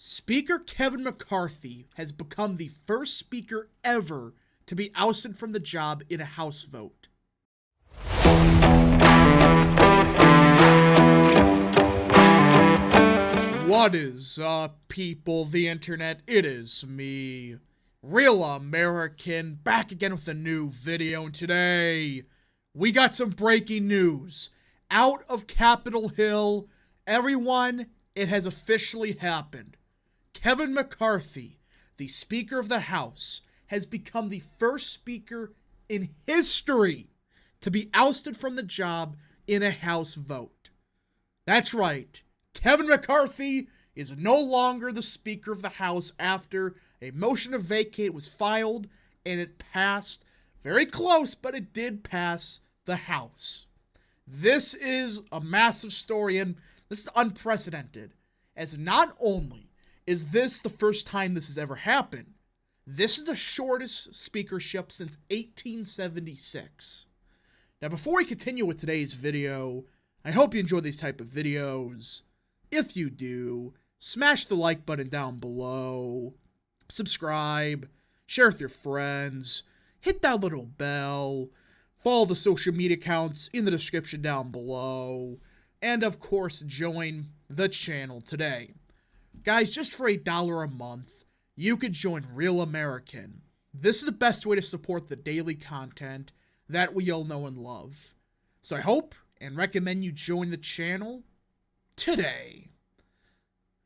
Speaker Kevin McCarthy has become the first speaker ever to be ousted from the job in a House vote. What is up, people of the internet? It is me, Real American, back again with a new video, and today we got some breaking news. Out of Capitol Hill, everyone, it has officially happened. Kevin McCarthy, the Speaker of the House, has become the first speaker in history to be ousted from the job in a House vote. That's right, Kevin McCarthy is no longer the Speaker of the House after a motion to vacate was filed and it passed. Very close, but it did pass the House. This is a massive story, and this is unprecedented, as not only is this the first time this has ever happened, this is the shortest speakership since 1876. Now, before we continue with today's video, I hope you enjoy these type of videos. If you do, smash the like button down below, subscribe, share with your friends, hit that little bell, follow the social media accounts in the description down below, and of course, join the channel today. Guys, just for $1 a month, you could join Real American. This is the best way to support the daily content that we all know and love. So I hope and recommend you join the channel today.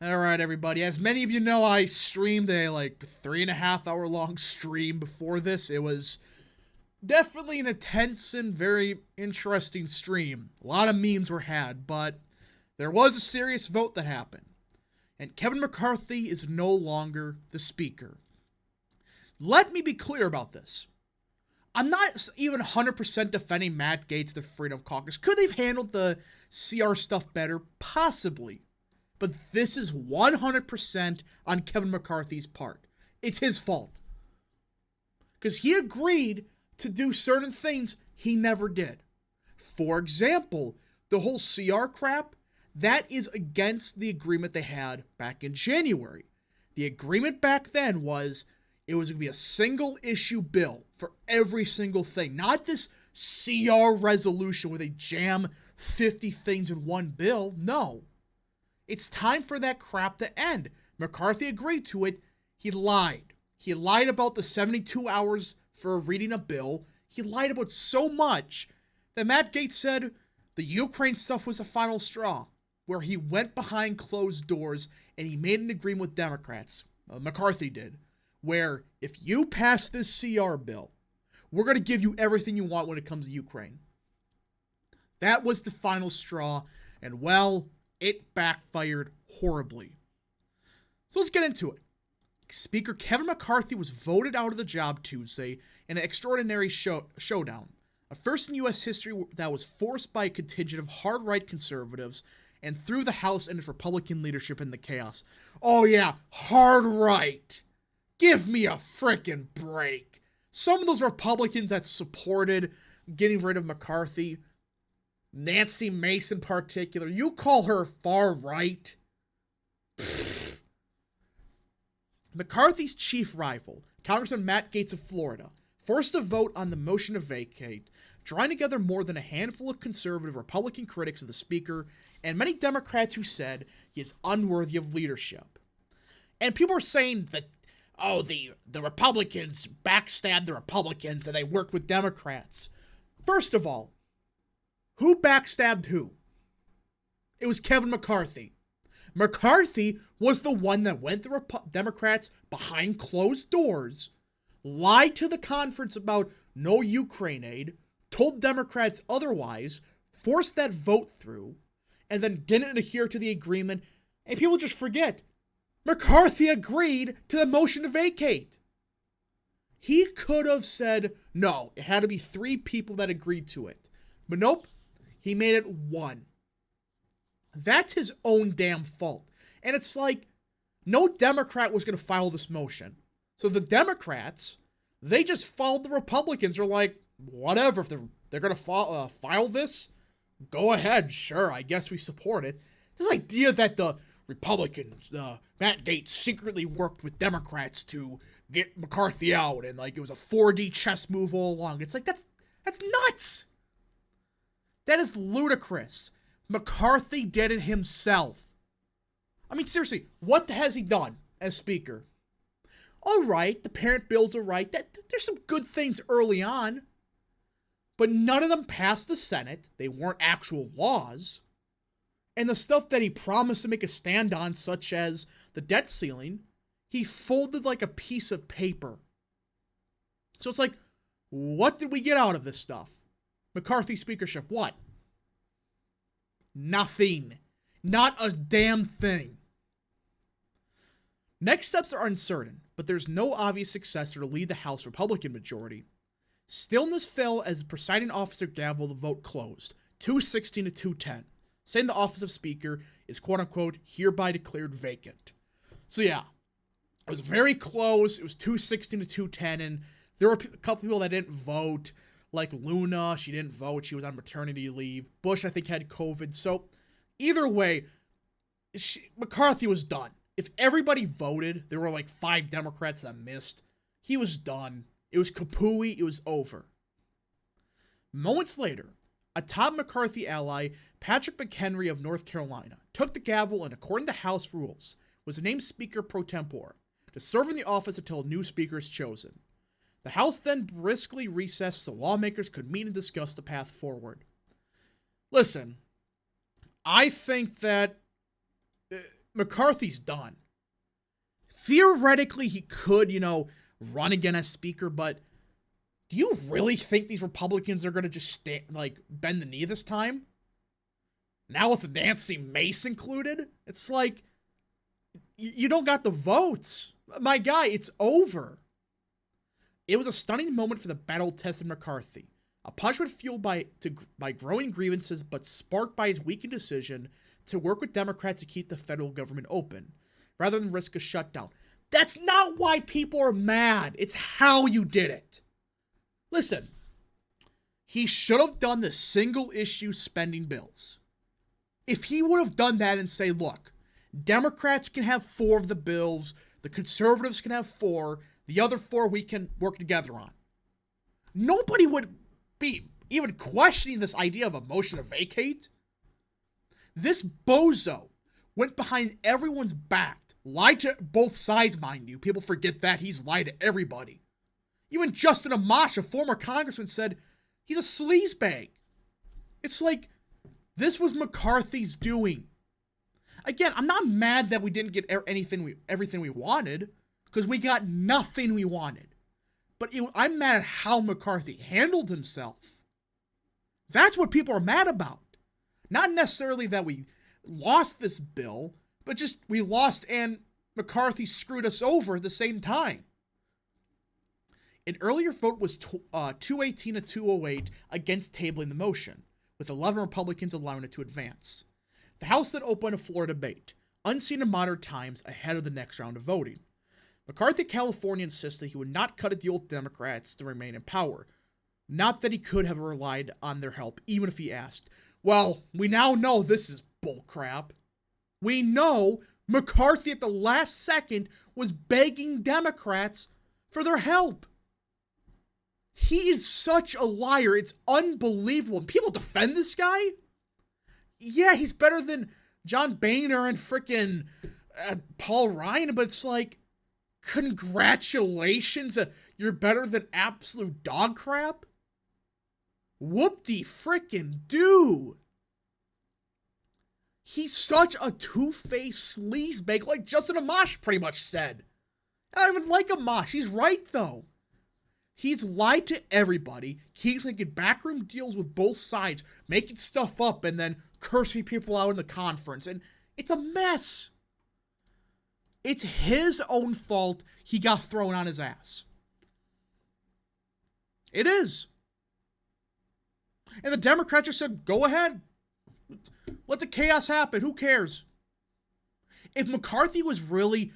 Alright, everybody, as many of you know, I streamed a 3.5 hour long stream before this. It was definitely an intense and very interesting stream. A lot of memes were had, but there was a serious vote that happened. And Kevin McCarthy is no longer the speaker. Let me be clear about this. I'm not even 100% defending Matt Gaetz, the Freedom Caucus. Could they've handled the CR stuff better? Possibly. But this is 100% on Kevin McCarthy's part. It's his fault. Because he agreed to do certain things he never did. For example, the whole CR crap, that is against the agreement they had back in January. The agreement back then was it was going to be a single issue bill for every single thing. Not this CR resolution where they jam 50 things in one bill. No. It's time for that crap to end. McCarthy agreed to it. He lied. He lied about the 72 hours for reading a bill. He lied about so much that Matt Gaetz said the Ukraine stuff was the final straw, where he went behind closed doors and he made an agreement with Democrats, McCarthy did, where if you pass this CR bill, we're going to give you everything you want when it comes to Ukraine. That was the final straw, and well, it backfired horribly. So let's get into it. Speaker Kevin McCarthy was voted out of the job Tuesday in an extraordinary showdown, a first in U.S. history that was forced by a contingent of hard-right conservatives and threw the House and its Republican leadership in the chaos. Oh yeah, hard right. Give me a frickin' break. Some of those Republicans that supported getting rid of McCarthy, Nancy Mace in particular, you call her far right? Pfft. McCarthy's chief rival, Congressman Matt Gaetz of Florida, forced a vote on the motion to vacate, drawing together more than a handful of conservative Republican critics of the speaker and many Democrats who said he is unworthy of leadership. And people are saying that, oh, the Republicans backstabbed the Republicans and they worked with Democrats. First of all, who backstabbed who? It was Kevin McCarthy. McCarthy was the one that went to Democrats behind closed doors, lied to the conference about no Ukraine aid, told Democrats otherwise, forced that vote through, and then didn't adhere to the agreement, and people just forget. McCarthy agreed to the motion to vacate. He could have said, no, it had to be 3 people that agreed to it. But nope, he made it 1. That's his own damn fault. And it's like, no Democrat was going to file this motion. So the Democrats, they just followed the Republicans. They're like, whatever, if they're going to file this, go ahead, sure, I guess we support it. This idea that the Republicans, Matt Gaetz secretly worked with Democrats to get McCarthy out, and like it was a 4D chess move all along. It's like that's nuts. That is ludicrous. McCarthy did it himself. I mean, seriously, what has he done as Speaker? All right, the parent bills are right. There's some good things early on, but none of them passed the Senate. They weren't actual laws. And the stuff that he promised to make a stand on, such as the debt ceiling, he folded like a piece of paper. So it's like, what did we get out of this stuff? McCarthy speakership, what? Nothing. Not a damn thing. Next steps are uncertain, but there's no obvious successor to lead the House Republican majority. Stillness fell as the presiding officer gaveled the vote closed, 216 to 210. Saying the office of Speaker is quote-unquote hereby declared vacant. So yeah, it was very close. It was 216 to 210, and there were a couple people that didn't vote, like Luna. She didn't vote. She was on maternity leave. Bush, I think, had COVID. So either way, McCarthy was done. If everybody voted, there were like 5 Democrats that missed. He was done. It was kapooey. It was over. Moments later, a top McCarthy ally, Patrick McHenry of North Carolina, took the gavel and, according to House rules, was named Speaker pro tempore to serve in the office until a new Speaker is chosen. The House then briskly recessed so lawmakers could meet and discuss the path forward. Listen, I think that McCarthy's done. Theoretically, he could, run again as Speaker, but do you really think these Republicans are going to just bend the knee this time? Now with Nancy Mace included? It's like, you don't got the votes. My guy, it's over. It was a stunning moment for the battle-tested McCarthy. A punishment fueled by growing grievances, but sparked by his weakened decision to work with Democrats to keep the federal government open, rather than risk a shutdown. That's not why people are mad. It's how you did it. Listen, he should have done the single-issue spending bills. If he would have done that and say, look, Democrats can have 4 of the bills, the conservatives can have 4, the other 4 we can work together on. Nobody would be even questioning this idea of a motion to vacate. This bozo went behind everyone's back, lied to both sides, mind you. People forget that. He's lied to everybody. Even Justin Amash, a former congressman, said he's a sleazebag. It's like, this was McCarthy's doing. Again, I'm not mad that we didn't get everything we wanted, because we got nothing we wanted. But I'm mad at how McCarthy handled himself. That's what people are mad about. Not necessarily that we lost this bill, but just we lost and McCarthy screwed us over at the same time. An earlier vote was 218 to 208 against tabling the motion, with 11 Republicans allowing it to advance. The House then opened a floor debate, unseen in modern times, ahead of the next round of voting. McCarthy, California, insisted he would not cut a deal with Democrats to remain in power. Not that he could have relied on their help, even if he asked. Well, we now know this is bullcrap. We know McCarthy at the last second was begging Democrats for their help. He is such a liar. It's unbelievable. People defend this guy? Yeah, he's better than John Boehner and frickin' Paul Ryan, but it's like, congratulations, you're better than absolute dog crap? Whoop-de-frickin' do. He's such a two-faced sleazebag, like Justin Amash pretty much said. I don't even like Amash. He's right, though. He's lied to everybody, keeps making backroom deals with both sides, making stuff up, and then cursing people out in the conference. And it's a mess. It's his own fault he got thrown on his ass. It is. And the Democrats just said, go ahead. Let the chaos happen. Who cares? If McCarthy was really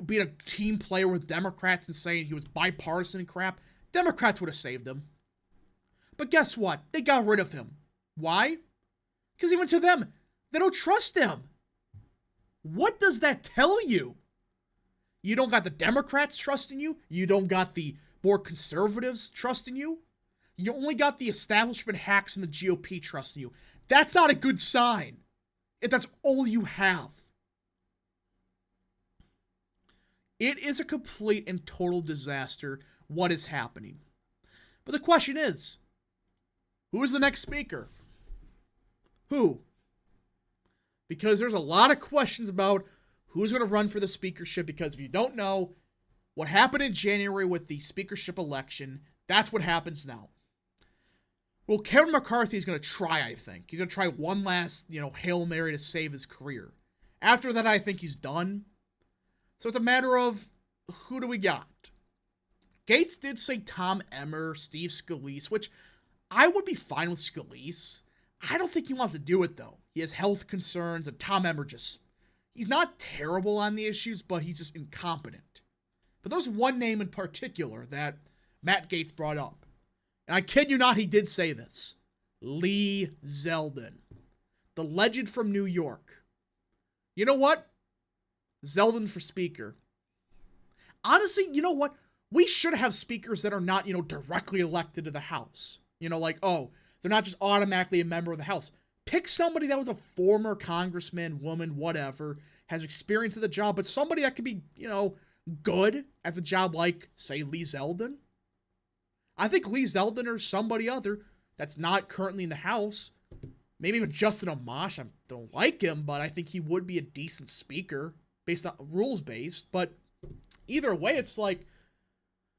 being a team player with Democrats and saying he was bipartisan and crap, Democrats would have saved him. But guess what? They got rid of him. Why? Because even to them, they don't trust him. What does that tell you? You don't got the Democrats trusting you. You don't got the more conservatives trusting you. You only got the establishment hacks and the GOP trusting you. That's not a good sign if that's all you have. It is a complete and total disaster what is happening. But the question is, who is the next speaker? Who? Because there's a lot of questions about who's going to run for the speakership, because if you don't know, what happened in January with the speakership election, that's what happens now. Well, Kevin McCarthy is going to try, I think. He's going to try one last, Hail Mary to save his career. After that, I think he's done. So it's a matter of, who do we got? Gates did say Tom Emmer, Steve Scalise, which I would be fine with Scalise. I don't think he wants to do it, though. He has health concerns, and Tom Emmer he's not terrible on the issues, but he's just incompetent. But there's one name in particular that Matt Gaetz brought up. And I kid you not, he did say this. Lee Zeldin, the legend from New York. You know what? Zeldin for speaker. Honestly, you know what? We should have speakers that are not, directly elected to the House. They're not just automatically a member of the House. Pick somebody that was a former congressman, woman, whatever, has experience at the job, but somebody that could be, good at the job, like, say, Lee Zeldin. I think Lee Zeldin or somebody other that's not currently in the House, maybe even Justin Amash, I don't like him, but I think he would be a decent speaker based on rules-based. But either way, it's like,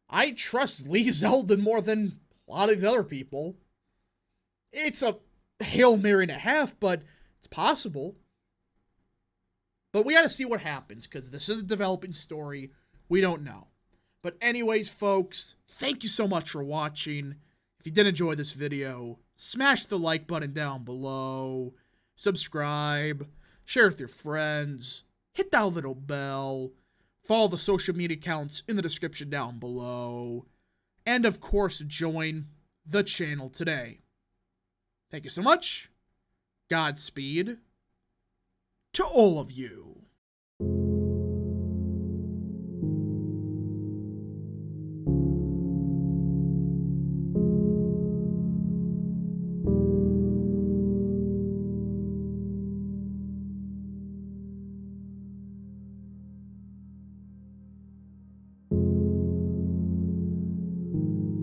I trust Lee Zeldin more than a lot of these other people. It's a Hail Mary and a half, but it's possible. But we got to see what happens, because this is a developing story. We don't know. But anyways, folks, thank you so much for watching. If you did enjoy this video, smash the like button down below, subscribe, share with your friends, hit that little bell, follow the social media accounts in the description down below, and of course, join the channel today. Thank you so much. Godspeed to all of you.